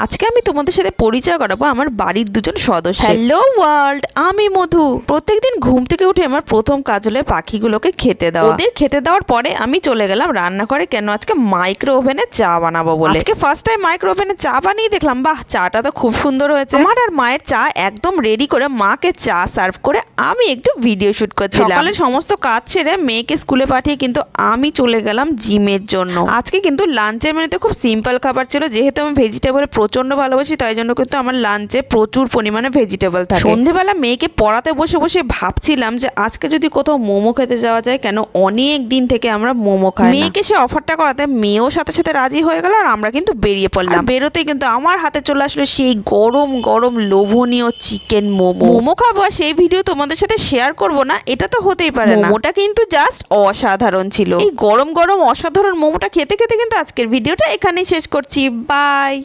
আজকে আমি তোমাদের সাথে পরিচয় করাবো আমার বাড়ির দুজন সদস্য। হ্যালো ওয়ার্ল্ড, আমি মধু। প্রত্যেকদিন ঘুম থেকে উঠে আমার প্রথম কাজ হলো পাখিগুলোকে খেতে দেওয়া। ওদের খেতে দেওয়ার পরে আমি চলে গেলাম রান্নাঘরে, কেন আজকে মাইক্রো ওভেনে চা বানাবো বলে। আজকে ফার্স্ট টাইম মাইক্রো ওভেনে চা বানিয়ে দেখলাম, বাহ, চাটা তো খুব সুন্দর হয়েছে। আমার আর মায়ের চা একদম রেডি করে মাকে চা সার্ভ করে আমি একটু ভিডিও শুট করছিলাম। সকালে সমস্ত কাজ ছেড়ে মেয়েকে স্কুলে পাঠিয়ে কিন্তু আমি চলে গেলাম জিমের জন্য। আজকে কিন্তু লাঞ্চের মেনুতে খুব সিম্পল খাবার ছিল, যেহেতু আমি ভেজিটেবল প্রচন্ড ভালোবাসি, তাই জন্য কিন্তু আমার লাঞ্চে প্রচুর পরিমাণে ভেজিটেবল থাকে। সন্ধ্যেবেলা মেয়েকে পড়াতে বসে বসে ভাবছিলাম যে আজকে যদি কোথাও মোমো খেতে যাওয়া যায়, কেন অনেক দিন থেকে আমরা মোমো খাই না। মেয়েকে সে অফারটা করাতে মেয়েও সাথে সাথে রাজি হয়ে গেল, আর আমরা কিন্তু বেরিয়ে পড়লাম। বেরোতে কিন্তু আমার হাতে চলে আসলো সেই গরম গরম লোভনীয় চিকেন মোমো। মোমো খাবো আর সেই ভিডিও তোমাদের সাথে শেয়ার করব না, এটা তো হতেই পারে না। মোমোটা কিন্তু জাস্ট অসাধারণ ছিল। এই গরম গরম অসাধারণ মোমোটা খেতে খেতে কিন্তু আজকের ভিডিওটা এখানেই শেষ করছি। বাই।